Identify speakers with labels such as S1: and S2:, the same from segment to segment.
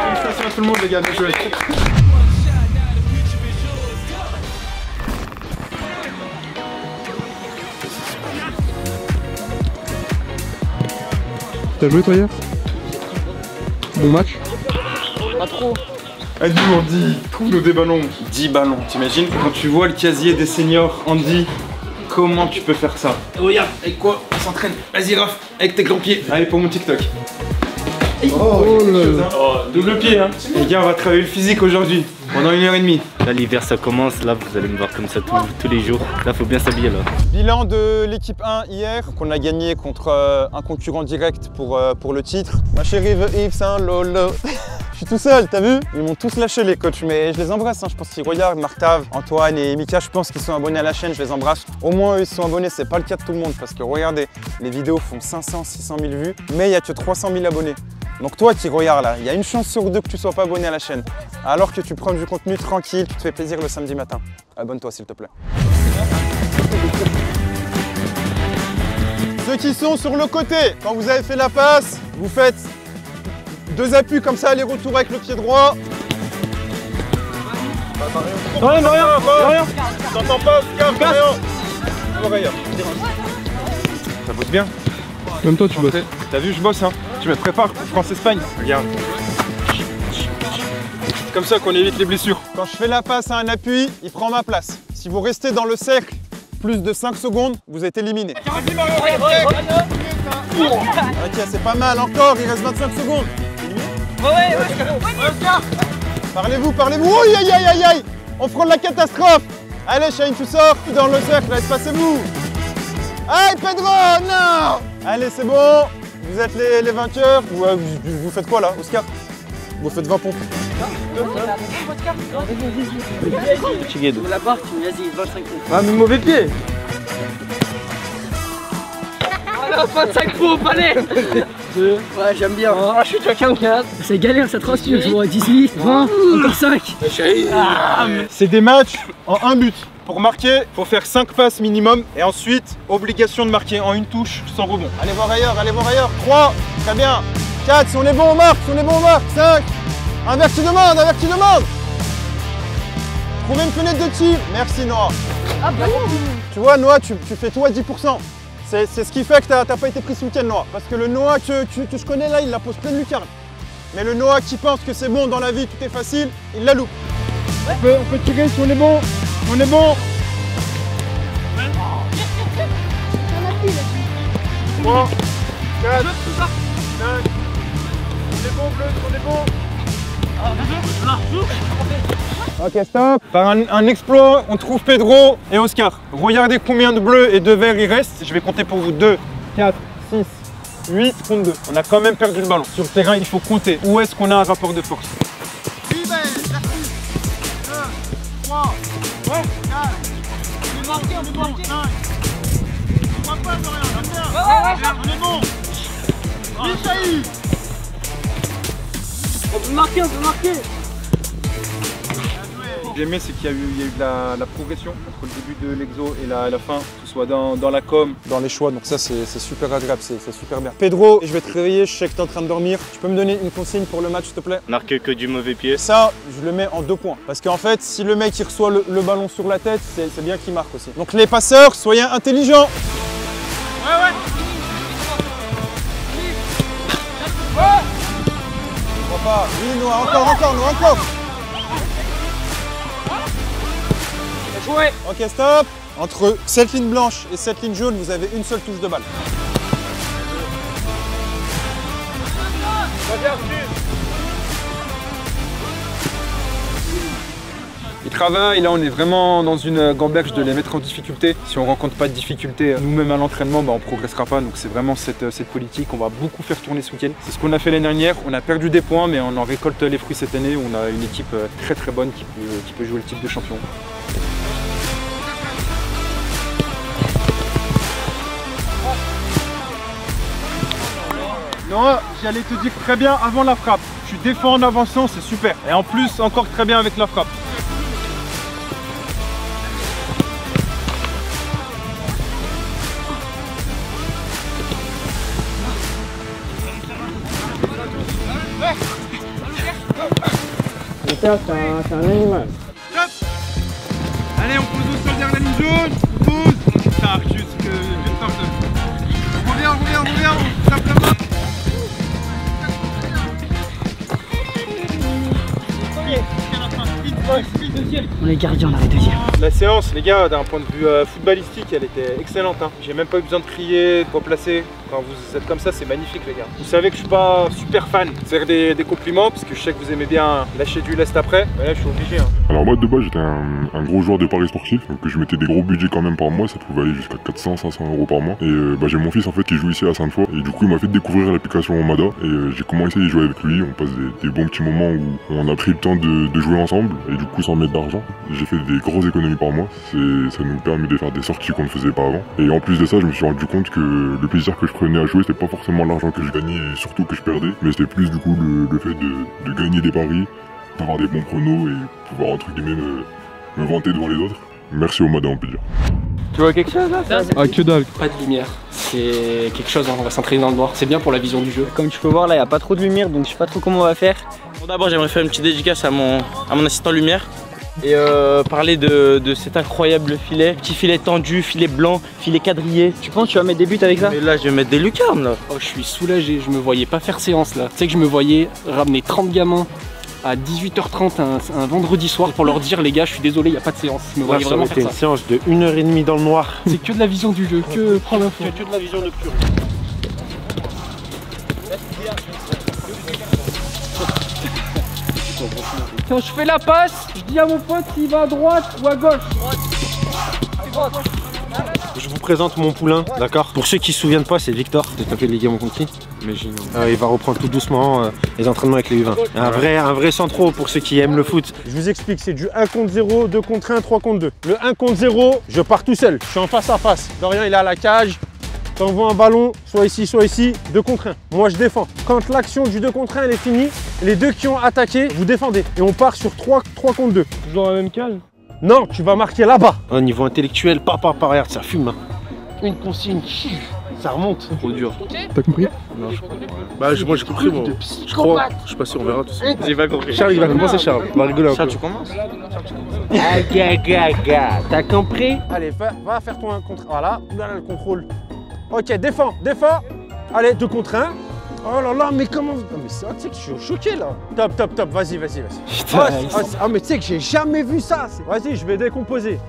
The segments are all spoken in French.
S1: Félicitations à tout le monde les gars, bien joué.
S2: T'as joué toi hier? Bon match?
S3: Pas trop.
S1: Adi, Andy, trouve-nous des ballons. 10 ballons, t'imagines? Quand tu vois le casier des seniors, Andy, comment tu peux faire ça? Regarde, avec quoi on s'entraîne? Vas-y Raph, avec tes grands pieds. Allez pour mon TikTok. Oh double pied hein. Les gars, on va travailler le physique aujourd'hui, pendant 1h30.
S4: Là l'hiver ça commence, là vous allez me voir comme ça tous les jours. Là faut bien s'habiller là.
S1: Bilan de l'équipe 1 hier, qu'on a gagné contre un concurrent direct pour le titre. Ma chérie veut Yves Saint Lolo. Je suis tout seul, t'as vu? Ils m'ont tous lâché les coachs, mais je les embrasse, hein. Je pense qu'ils regardent, Martav, Antoine et Mika, je pense qu'ils sont abonnés à la chaîne, je les embrasse. Au moins eux ils sont abonnés, c'est pas le cas de tout le monde, parce que regardez, les vidéos font 500, 600 000 vues, mais il n'y a que 300 000 abonnés. Donc toi qui regardes là, il y a une chance sur deux que tu sois pas abonné à la chaîne, alors que tu prends du contenu tranquille, tu te fais plaisir le samedi matin. Abonne-toi s'il te plaît. Ceux qui sont sur le côté, quand vous avez fait la passe, vous faites 2 appuis comme ça, aller-retour avec le pied droit. Rien. T'entends pas, rien. Ça bosse bien.
S2: Même toi tu bosses.
S1: T'as vu, je bosse hein. Tu me prépares pour France-Espagne. Regarde. C'est comme ça qu'on évite les blessures. Quand je fais la passe à un appui, il prend ma place. Si vous restez dans le cercle plus de 5 secondes, vous êtes éliminé. Ok, c'est pas mal encore, il reste 25 secondes. Parlez-vous. Oh, aïe. On frôle la catastrophe. Allez, Shane, tu sors dans le cercle, espacez-vous. Aïe, Pedro, non. Allez, c'est bon. Vous êtes les vainqueurs. Vous faites quoi là, Oscar? Vous faites 20 pompes.
S3: Fatigué de la barre, tu me vas-y, 25 pompes.
S1: Ah, mais mauvais pied.
S3: Voilà, 25 pompes, allez. Ouais, j'aime bien. Oh, je suis déjà 44.
S5: C'est galère, ça transpire, je vois 18, 20, encore 5.
S1: C'est des matchs en un but. Pour marquer, il faut faire 5 passes minimum et ensuite, obligation de marquer en une touche sans rebond. Allez voir ailleurs. 3, très bien. 4, si on est bon, on marque. 5, inverse qui demande. Trouvez une fenêtre de tir. Merci Noah.
S3: Ah bah
S1: Tu vois Noah, tu fais toi 10%. C'est ce qui fait que t'as pas été pris ce week-end Noah. Parce que le Noah que je connais là, il la pose pleine lucarne. Mais le Noah qui pense que c'est bon dans la vie, tout est facile, il la loupe. Ouais. On peut tirer si on est bon. 3, 4, 5. On est bon. Ok, stop. Par un exploit, on trouve Pedro et Oscar. Regardez combien de bleus et de verts il reste. Je vais compter pour vous. 2, 4, 6, 8 contre 2. On a quand même perdu le ballon. Sur le terrain, il faut compter. Où est-ce qu'on a un rapport de force? 2, 3, 4, on est marqué, 5. On voit pas de rien, on est bon. Michaï.
S3: On peut marquer.
S1: J'ai aimé, c'est qu'il y a eu de la progression entre le début de l'exo et la fin, que ce soit dans la com, dans les choix, donc ça c'est super agréable, c'est super bien. Pedro, je vais te réveiller, je sais que tu es en train de dormir. Tu peux me donner une consigne pour le match s'il te plaît?
S4: Marque que du mauvais pied.
S1: Ça, je le mets en 2 points. Parce qu'en fait, si le mec il reçoit le ballon sur la tête, c'est bien qu'il marque aussi. Donc les passeurs, soyez intelligents. Ouais. Je crois pas. Oui, Noah, encore.
S3: Ouais.
S1: Ok, stop. Entre cette ligne blanche et cette ligne jaune, vous avez une seule touche de balle. Ils travaillent, là on est vraiment dans une gamberge de les mettre en difficulté. Si on rencontre pas de difficulté nous-mêmes à l'entraînement, on progressera pas. Donc c'est vraiment cette politique. On va beaucoup faire tourner ce week-end. C'est ce qu'on a fait l'année dernière. On a perdu des points, mais on en récolte les fruits cette année. On a une équipe très bonne qui peut jouer le titre de champion. Noah, j'allais te dire très bien avant la frappe. Tu défends en avançant, c'est super. Et en plus, encore très bien avec la frappe.
S5: Peter, c'est un animal.
S1: Allez, on pose sur le dernier ligne jaune. On pose. On tape juste que je sorte. On revient, on tape la main.
S5: On est gardien, on arrive deuxième.
S1: La séance, les gars, d'un point de vue footballistique, elle était excellente. Hein. J'ai même pas eu besoin de crier, de replacer. Quand vous êtes comme ça, c'est magnifique, les gars. Vous savez que je suis pas super fan. C'est des compliments, parce que je sais que vous aimez bien lâcher du lest après. Mais là, je suis obligé. Hein.
S6: Alors moi, de base, j'étais un gros joueur de paris sportifs. Donc je mettais des gros budgets quand même par mois. Ça pouvait aller jusqu'à 400-500 € par mois. Et j'ai mon fils en fait qui joue ici à Sainte-Foy. Et du coup, il m'a fait découvrir l'application Omada. Et j'ai commencé à y jouer avec lui. On passe des bons petits moments où on a pris le temps de jouer ensemble. Et du coup, sans mettre d'argent, j'ai fait des grosses économies par mois. Ça nous permet de faire des sorties qu'on ne faisait pas avant. Et en plus de ça, je me suis rendu compte que le plaisir que je prenais à jouer, c'était pas forcément l'argent que je gagnais et surtout que je perdais, mais c'était plus du coup le fait de gagner des paris, d'avoir des bons pronos et pouvoir entre guillemets me vanter devant les autres. Merci Omada, on peut dire.
S3: Tu vois quelque chose là?
S2: Ah, que dalle.
S7: Pas de lumière, c'est quelque chose, hein, on va s'entraîner dans le noir, c'est bien pour la vision du jeu.
S3: Comme tu peux voir là, il n'y a pas trop de lumière, donc je sais pas trop comment on va faire.
S8: Bon, d'abord, j'aimerais faire une petite dédicace à mon assistant lumière et parler de cet incroyable filet. Petit filet tendu, filet blanc, filet quadrillé.
S3: Tu penses que tu vas mettre des buts avec ça?
S8: Et là, je vais mettre des lucarnes là.
S7: Oh, je suis soulagé, je me voyais pas faire séance là. Tu sais que je me voyais ramener 30 gamins à 18h30 un vendredi soir pour leur dire les gars, je suis désolé, il n'y a pas de séance. Je me voyais vraiment faire ça.
S8: Une séance de 1h30 dans le noir.
S7: C'est que de la vision du jeu, que prends l'info.
S8: Que de la vision nocturne.
S7: Quand je fais la passe, je dis à mon pote s'il va à droite ou à gauche.
S9: Je vous présente mon poulain, d'accord? Pour ceux qui se souviennent pas, c'est Victor. J'ai tapé les ligaments contre qui? Il va reprendre tout doucement les entraînements avec les U20. Un vrai centro pour ceux qui aiment le foot.
S10: Je vous explique, c'est du 1 contre 0, 2 contre 1, 3 contre 2. Le 1 contre 0, je pars tout seul. Je suis en face à face. Dorian, il est à la cage. T'envoies un ballon, soit ici, 2 contre 1. Moi, je défends. Quand l'action du 2 contre 1 elle est finie, les deux qui ont attaqué, vous défendez. Et on part sur 3 contre 2.
S2: Toujours la même cage?
S10: Non, tu vas marquer là-bas.
S9: Au niveau intellectuel, par regarde, ça fume. Hein. Une consigne, ça remonte.
S8: Trop dur.
S2: T'as compris?
S8: Non, je comprends. Bah, moi j'ai compris, moi. Je crois. Je suis pas sûr, on verra tout ça. J'ai pas compris.
S9: Charles, il va commencer, Charles. On va rigoler un peu.
S8: Charles, tu commences?
S3: T'as compris?
S10: Allez, va faire ton 1 contre 1. Voilà, là, le contrôle. Ok, défends. Allez, 2 contre 1. Oh là là, mais comment... Oh, mais tu sais que je suis choqué là. Top, vas-y. Mais tu sais que j'ai jamais vu ça. Vas-y, je vais décomposer.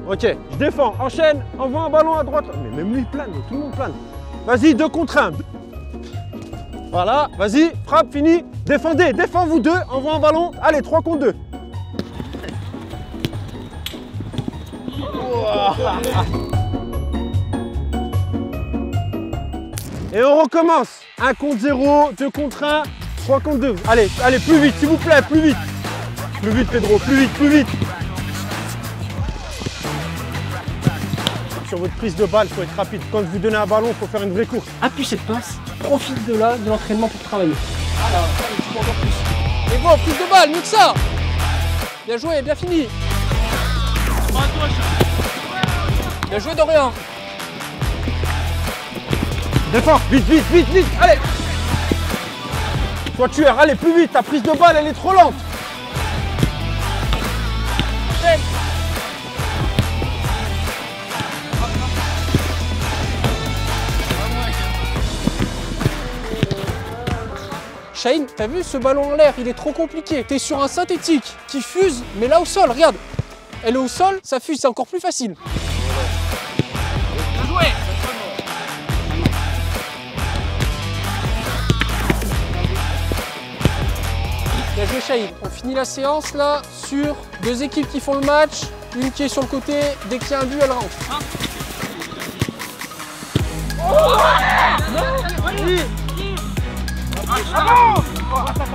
S10: Ok, je défends, enchaîne, envoie un ballon à droite. Mais même lui plane, mais tout le monde plane. Vas-y, 2 contre 1. Voilà, vas-y, frappe, fini. Défends vous deux, envoie un ballon. Allez, 3 contre 2. Et on recommence. 1 contre 0, 2 contre 1, 3 contre 2. Allez, plus vite, s'il vous plaît, plus vite. Plus vite, Pedro, plus vite. Sur votre prise de balle, il faut être rapide. Quand vous donnez un ballon, il faut faire une vraie course.
S7: Appuie cette passe, profite de l'entraînement pour travailler.
S3: Alors, tu peux encore plus. Et bon, prise de balle, mieux que ça. Bien joué, bien fini. Bien joué, Dorian.
S10: Défends, vite, allez. Sois tueur, allez, plus vite, ta prise de balle, elle est trop lente.
S3: Shaheen, t'as vu ce ballon en l'air, il est trop compliqué. T'es sur un synthétique qui fuse, mais là au sol, regarde. Elle est au sol, ça fuse, c'est encore plus facile. Bien joué. Bien joué Shaheen. On finit la séance là sur 2 équipes qui font le match, une qui est sur le côté, dès qu'il y a un but, elle rentre.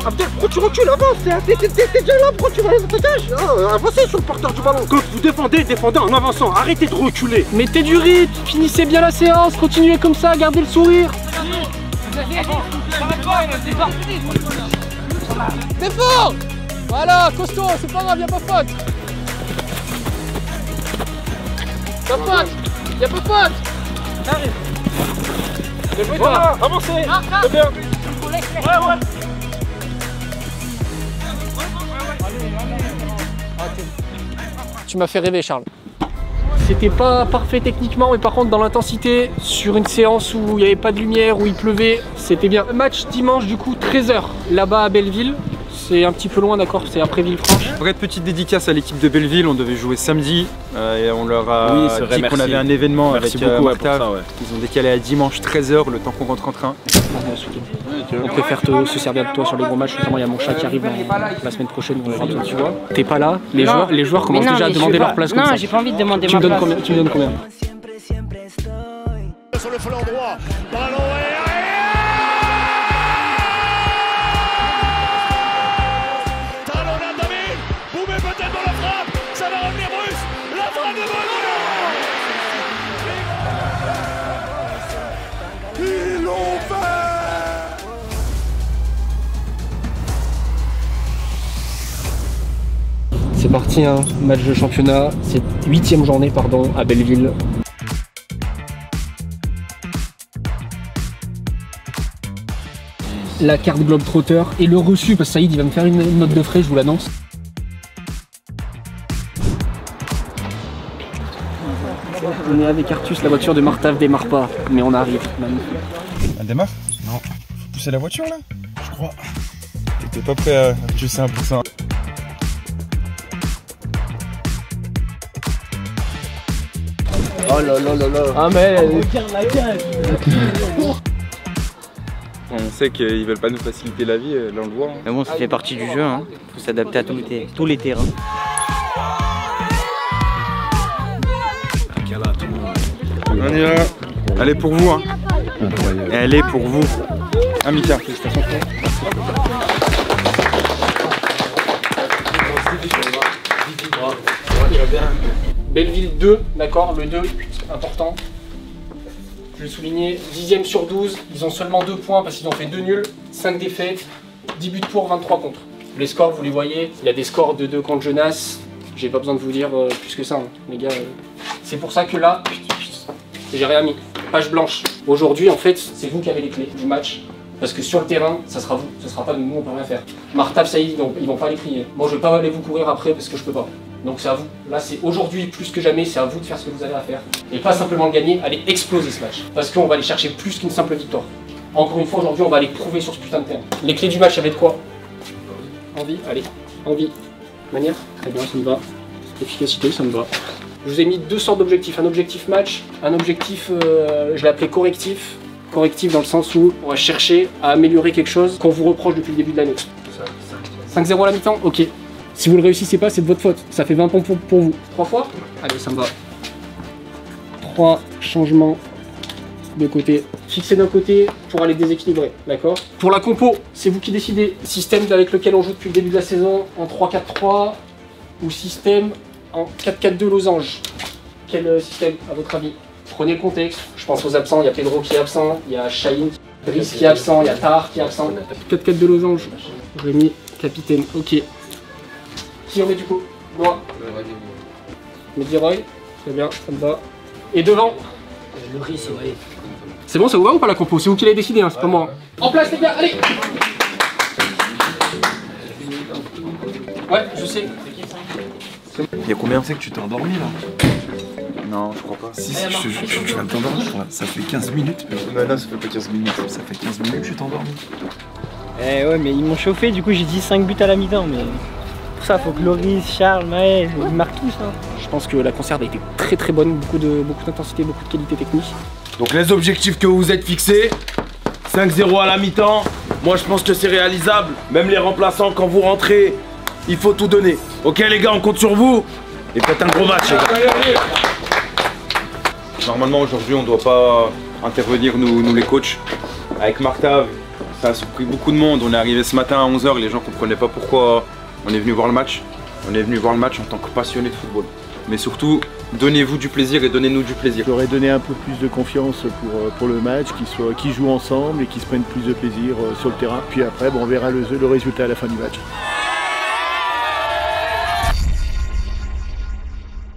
S9: Abdel, pourquoi tu recules? Avance, t'es déjà là, pourquoi tu vas dans ta cage? Avancez sur le porteur du ballon. Quand vous défendez en avançant, arrêtez de reculer.
S7: Mettez du rythme, finissez bien la séance, continuez comme ça, gardez le sourire.
S3: Défends. Voilà, costaud, c'est pas grave, y'a pas faute. Y'a pas faute. T'arrives.
S9: Voilà, avancez. C'est bien.
S3: Ouais. Tu m'as fait rêver, Charles. C'était pas parfait techniquement, mais par contre dans l'intensité, sur une séance où il n'y avait pas de lumière, où il pleuvait, c'était bien. Match dimanche du coup 13h, là-bas à Belleville. C'est un petit peu loin, d'accord, c'est après Villefranche.
S1: Vraie petite dédicace à l'équipe de Belleville, on devait jouer samedi et on leur a dit qu'on avait un événement avec Martav. Ils ont décalé à dimanche 13h, le temps qu'on rentre en train.
S3: On préfère se servir de toi sur les gros matchs, notamment il y a mon chat qui arrive la semaine prochaine, tu vois. T'es pas là, les joueurs commencent déjà à demander leur place comme ça.
S5: Non, j'ai pas envie de demander
S3: ma place. Tu me donnes combien?
S11: Sur le flanc droit, ballon peut-être pour la frappe, ça va revenir Bruce, la frappe de Bruce. Ils l'ont fait.
S3: C'est parti, hein, match de championnat, c'est 8e journée pardon, à Belleville. La carte Globetrotter et le reçu, parce que Saïd il va me faire une note de frais, je vous l'annonce. On est avec Artus, la voiture de Martav démarre pas, mais on arrive.
S1: Elle démarre? Non. Faut pousser la voiture là? Je crois. T'étais pas prêt à pousser 1%.
S3: Oh là là là là. Ah mais...
S5: Regarde la gueule.
S1: On sait qu'ils veulent pas nous faciliter la vie, là on le voit. Hein.
S8: Mais bon, ça fait partie du jeu, hein. Faut s'adapter à tous les terrains.
S1: On y va. Elle est pour vous, hein. Elle est pour vous. Amika, félicitations.
S3: Belleville 2, d'accord, le 2, important. Je vais souligner, 10e sur 12, ils ont seulement 2 points parce qu'ils ont fait 2 nuls, 5 défaites, 10 buts pour, 23 contre. Les scores, vous les voyez, il y a des scores de 2 contre Jeunesse, j'ai pas besoin de vous dire plus que ça, hein. Les gars. C'est pour ça que là, j'ai rien mis, page blanche. Aujourd'hui, en fait, c'est vous qui avez les clés du match, parce que sur le terrain, ça sera vous, ce sera pas nous, on peut rien faire. Martav, Saïd, ils vont pas les crier. Moi, je vais pas aller vous courir après parce que je peux pas. Donc c'est à vous. Là, c'est aujourd'hui plus que jamais, c'est à vous de faire ce que vous avez à faire. Et pas simplement le gagner, allez exploser ce match. Parce qu'on va aller chercher plus qu'une simple victoire. Encore une fois, aujourd'hui, on va aller prouver sur ce putain de terrain. Les clés du match, ça va être quoi? Envie, allez, envie. Manière, très bien, ça me va. Efficacité, ça me va. Je vous ai mis 2 sortes d'objectifs. Un objectif match, un objectif, je l'ai appelé correctif. Correctif dans le sens où on va chercher à améliorer quelque chose qu'on vous reproche depuis le début de l'année. 5-0 à la mi-temps, ok. Si vous le réussissez pas, c'est de votre faute. Ça fait 20 points pour vous. 3 fois? Allez, ça me va. 3 changements de côté. Fixez d'un côté pour aller déséquilibrer, d'accord? Pour la compo, c'est vous qui décidez. Système avec lequel on joue depuis le début de la saison en 3-4-3 ou système en 4-4-2 losange. Quel système, à votre avis? Prenez le contexte. Je pense aux absents. Il y a Pedro qui est absent, il y a Shahin, Brice qui est absent, il y a Tahar qui est absent. 4-4-2 losange. Rémi, capitaine, ok. Qui on met du coup? Moi. Mediroy, très bien, ça me va. Et devant?
S5: Le riz, c'est vrai.
S3: C'est bon, ça vous va ou pas la compo? C'est vous qui l'avez décidé, hein, c'est pas moi. En place les gars, allez! Ouais, je sais.
S12: Il y a combien de temps que tu t'es endormi là?
S1: Non, je crois pas.
S12: Si, je viens de t'endormir, ça fait 15 minutes.
S1: Mais là, ça fait pas 15 minutes.
S12: Ça fait 15 minutes que tu t'es endormi.
S5: Eh ouais, mais ils m'ont chauffé, du coup j'ai dit 5 buts à la mi-temps, mais... Pour ça, faut que Loris, Charles, Maël, ils marquent tous. Hein.
S3: Je pense que la conserve a été très très bonne, beaucoup d'intensité, beaucoup de qualité technique.
S11: Donc les objectifs que vous vous êtes fixés, 5-0 à la mi-temps, moi je pense que c'est réalisable. Même les remplaçants, quand vous rentrez, il faut tout donner. Ok les gars, on compte sur vous. Et faites un gros match les gars.
S1: Normalement aujourd'hui on doit pas intervenir nous les coachs. Avec Martav, ça a surpris beaucoup de monde. On est arrivé ce matin à 11 h, les gens comprenaient pas pourquoi on est venu voir le match. On est venu voir le match en tant que passionné de football. Mais surtout, donnez-vous du plaisir et donnez-nous du plaisir.
S13: J'aurais donné un peu plus de confiance pour le match, qu'ils jouent ensemble et qu'ils se prennent plus de plaisir sur le terrain. Puis après, bon, on verra le résultat à la fin du match.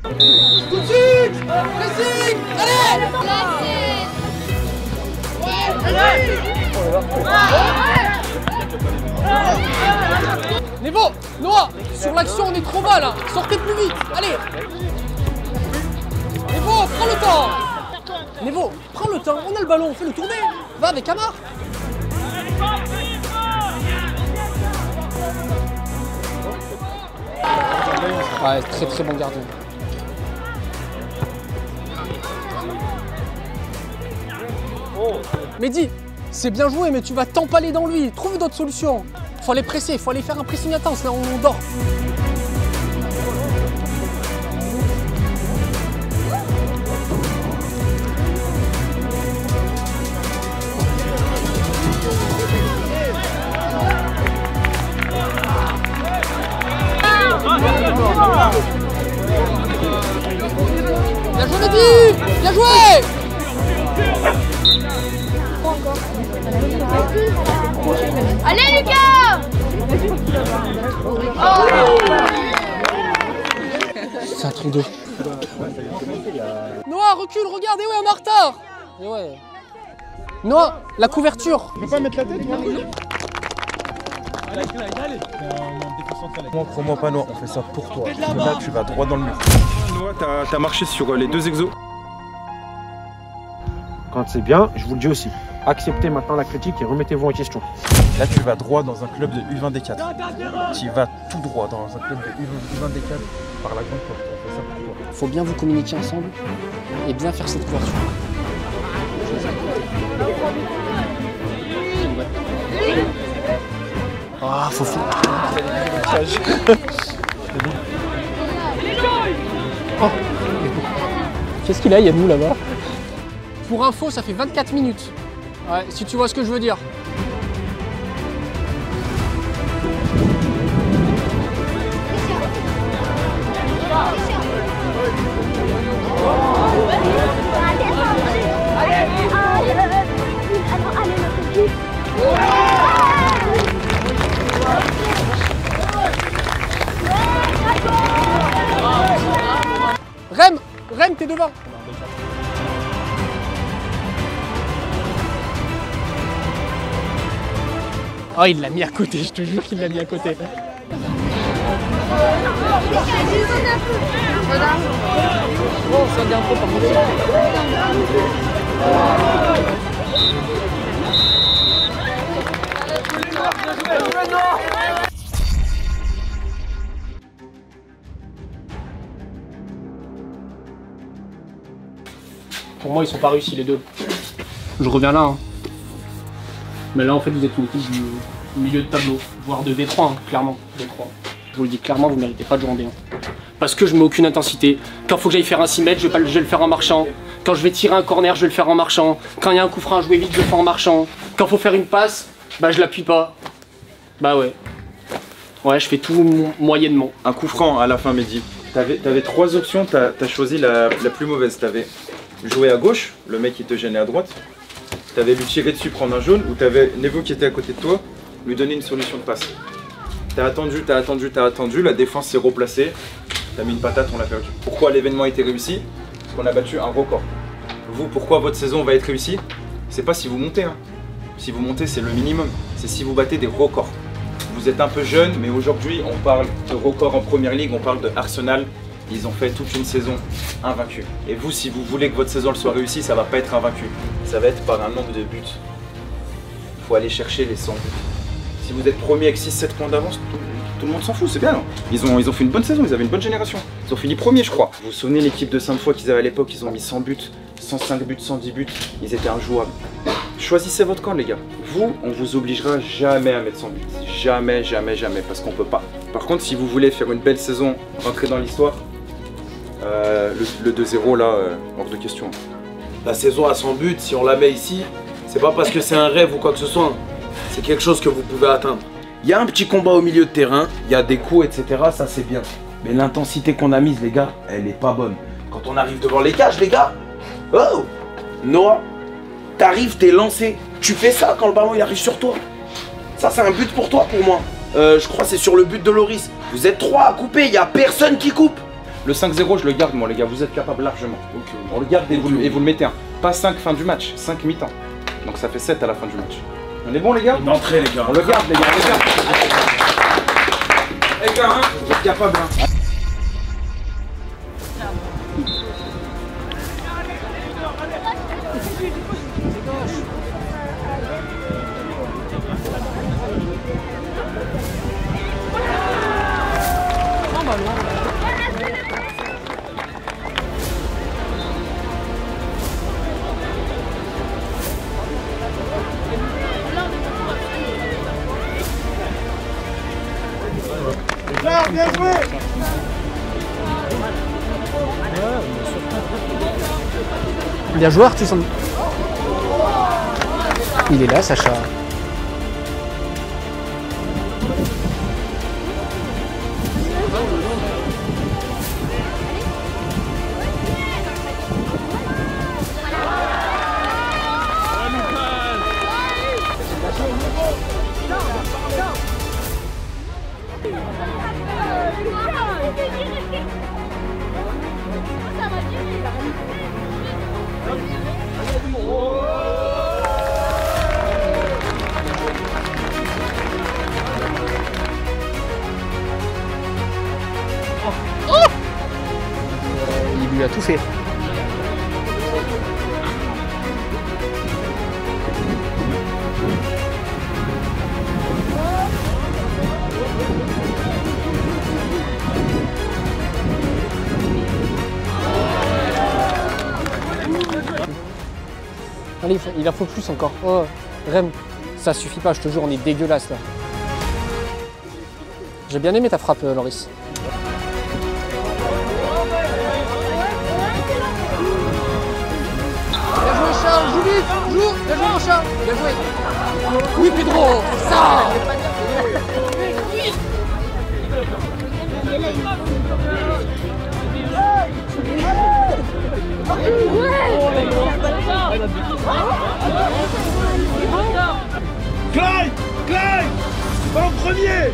S11: Tout de suite! Pressing! Allez! Ouais! Allez!
S3: Nevo, Noah, sur l'action, on est trop bas là. Sortez plus vite, allez. Nevo, prends le temps. Nevo, prends le temps, on a le ballon, fais le tourner. Va avec Amar. Ouais, très très bon gardien. Mehdi, c'est bien joué, mais tu vas t'empaler dans lui. Trouve d'autres solutions. Faut aller presser, faut aller faire un pressing intense, là on dort. Bien joué Mehdi! Bien joué!
S14: Allez Lucas!
S3: C'est un truc de... Noah, recule, regarde, ouais, on est en retard! Et ouais. Noah, la couverture!
S1: Tu peux pas mettre la tête,
S12: Moi, crois-moi pas, Noah, on fait ça pour toi. Là, tu vas droit dans le mur.
S1: Noah, t'as marché sur les 2 exos.
S9: Quand c'est bien, je vous le dis aussi. Acceptez maintenant la critique et remettez-vous en question.
S12: Là, tu vas droit dans un club de U20 D4. Tu vas tout droit dans un club de U20 D4 par la grande porte. On fait ça pour toi.
S3: Faut bien vous communiquer ensemble et bien faire cette couverture. Ah, faut faire. Oh. Qu'est-ce qu'il a, Yannou, là-bas? Pour info, ça fait 24 minutes. Ouais, si tu vois ce que je veux dire. Rem, t'es devant. Oh, il l'a mis à côté, je te jure qu'il l'a mis à côté. Oh, ça vient trop par Pour moi, ils sont pas réussis les deux. Je reviens là. Hein. Mais là, en fait, vous êtes une équipe du milieu de tableau, voire de D3, hein, clairement. D3. Je vous le dis clairement, vous ne méritez pas de jouer en D1. Parce que je mets aucune intensité. Quand il faut que j'aille faire un 6 mètres, je vais le faire en marchant. Quand je vais tirer un corner, je vais le faire en marchant. Quand il y a un coup franc à jouer vite, je le fais en marchant. Quand il faut faire une passe, bah je l'appuie pas. Bah ouais. Ouais, je fais tout moyennement.
S1: Un coup franc à la fin, Mehdi. T'avais 3 options, t'as choisi la plus mauvaise. T'avais joué à gauche, le mec qui te gênait à droite. T'avais lui tirer dessus, prendre un jaune, ou t'avais Nevo qui était à côté de toi, lui donner une solution de passe. T'as attendu, la défense s'est replacée, t'as mis une patate, on l'a perdu. Pourquoi l'événement a été réussi? Parce qu'on a battu un record. Vous, pourquoi votre saison va être réussie? C'est pas si vous montez, hein. Si vous montez, c'est le minimum. C'est si vous battez des records. Vous êtes un peu jeune, mais aujourd'hui, on parle de records en première ligue, on parle de Arsenal. Ils ont fait toute une saison invaincue. Et vous, si vous voulez que votre saison soit réussie, ça va pas être invaincu. Ça va être par un nombre de buts. Il faut aller chercher les 100 buts. Si vous êtes premier avec 6-7 points d'avance, tout le monde s'en fout, c'est bien. Ils ont fait une bonne saison, ils avaient une bonne génération. Ils ont fini premier, je crois. Vous vous souvenez l'équipe de Sainte-Foy qu'ils avaient à l'époque, ils ont mis 100 buts, 105 buts, 110 buts. Ils étaient injouables. Choisissez votre camp, les gars. Vous, on vous obligera jamais à mettre 100 buts. Jamais, jamais, jamais, parce qu'on peut pas. Par contre, si vous voulez faire une belle saison, rentrer dans l'histoire, le 2-0 là, hors de question.
S11: La saison à 100 buts, si on la met ici, c'est pas parce que c'est un rêve ou quoi que ce soit. C'est quelque chose que vous pouvez atteindre. Il y a un petit combat au milieu de terrain, il y a des coups, etc. Ça c'est bien. Mais l'intensité qu'on a mise, les gars, elle est pas bonne. Quand on arrive devant les cages, les gars, oh Noah, t'arrives, t'es lancé. Tu fais ça quand le ballon il arrive sur toi. Ça c'est un but pour toi, pour moi. Je crois que c'est sur le but de Loris. Vous êtes 3 à couper, il y a personne qui coupe.
S1: Le 5-0, je le garde, moi, les gars, vous êtes capables largement. Okay. On le garde et vous le mettez un. Pas 5 fin du match, 5 mi-temps. Donc ça fait 7 à la fin du match. On est bon, les gars?
S11: Une entrée, les gars.
S1: On le garde, les gars, on le garde.
S11: gars, hein. Vous êtes capables, hein.
S10: Bien joué.
S3: Bien joué Artis. Il est là Sacha. Il lui a tout fait. Allez, il en faut plus encore. Oh, Rem, ça suffit pas, je te jure, on est dégueulasse là. J'ai bien aimé ta frappe, Loris. Bien joué Charles, joue vite, joue. Bien joué mon Charles, bien joué. Oui Pedro, ça.
S10: Clyde, Clyde, va en premier.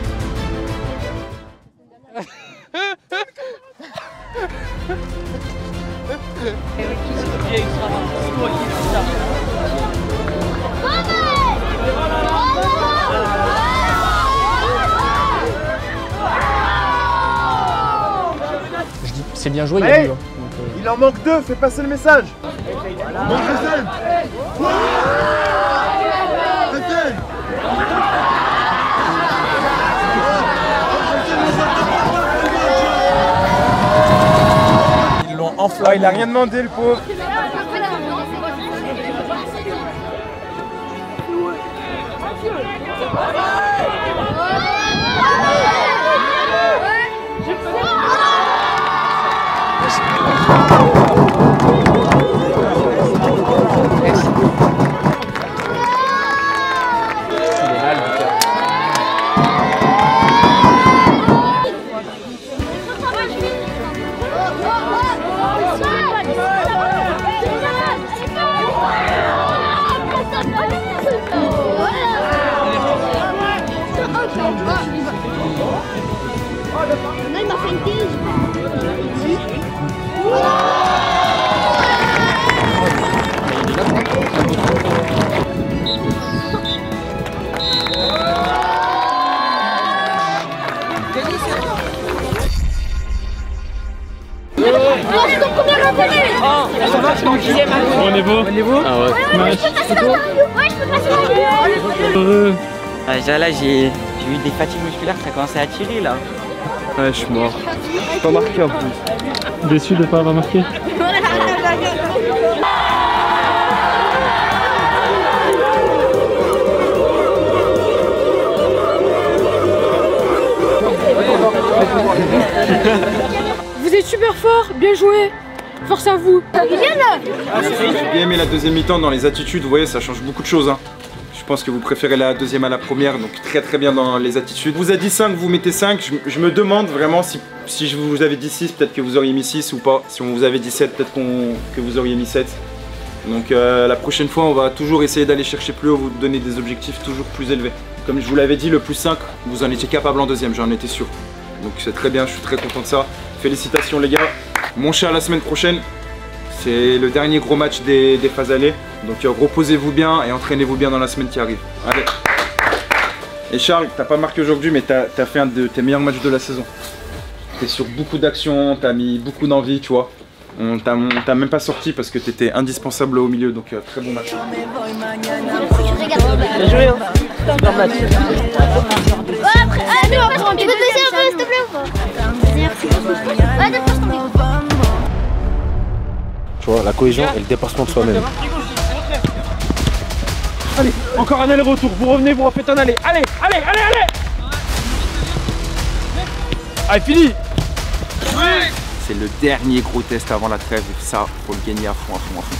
S3: Je dis, c'est bien joué, il y a eu. Hein.
S10: Il en manque deux, fais passer le message.
S12: Ils l'ont enflammé.
S10: Il a rien demandé le pauvre.
S14: Non, il m'a fait une tige. C'est ton premier abonné.
S2: On est beau. Ah ouais.
S14: Ouais, je peux passer la
S2: Heureux.
S8: Là, j'ai eu des fatigues musculaires, ça commençait à tirer là.
S2: Ouais, je suis mort. Je suis pas marqué en plus. Déçu de pas avoir marqué.
S15: Vous êtes super fort, bien joué. Force à vous.
S1: J'ai bien aimé la deuxième mi-temps dans les attitudes, vous voyez, ça change beaucoup de choses. Hein. Je pense que vous préférez la deuxième à la première, donc très bien dans les attitudes. Vous a dit 5, vous mettez 5. Je me demande vraiment si je vous avais dit 6, peut-être que vous auriez mis 6 ou pas. Si on vous avait dit 7, peut-être que vous auriez mis 7. Donc la prochaine fois, on va toujours essayer d'aller chercher plus haut, vous donner des objectifs toujours plus élevés. Comme je vous l'avais dit, le plus 5, vous en étiez capable en deuxième, j'en étais sûr. Donc c'est très bien, je suis très content de ça. Félicitations les gars. Mon chat la semaine prochaine. C'est le dernier gros match des phases allées. Donc reposez-vous bien et entraînez-vous bien dans la semaine qui arrive. Allez.
S12: Et Charles, t'as pas marqué aujourd'hui, mais t'as fait un de tes meilleurs matchs de la saison. T'es sur beaucoup d'actions, t'as mis beaucoup d'envie, tu vois. On t'a même pas sorti parce que t'étais indispensable au milieu, donc très bon match.
S5: Bien joué, hein. Super match.
S14: Après, tu peux te baisser un peu, s'il te plaît ou pas? Merci beaucoup. Ouais, dépose ton micro.
S9: Tu vois, la cohésion et le dépassement de soi-même.
S10: Allez, encore un aller-retour. Vous revenez, vous refaites un aller. Allez, allez, allez, allez. Allez, fini.
S12: C'est le dernier gros test avant la trêve et ça, faut le gagner à fond, à fond, à fond.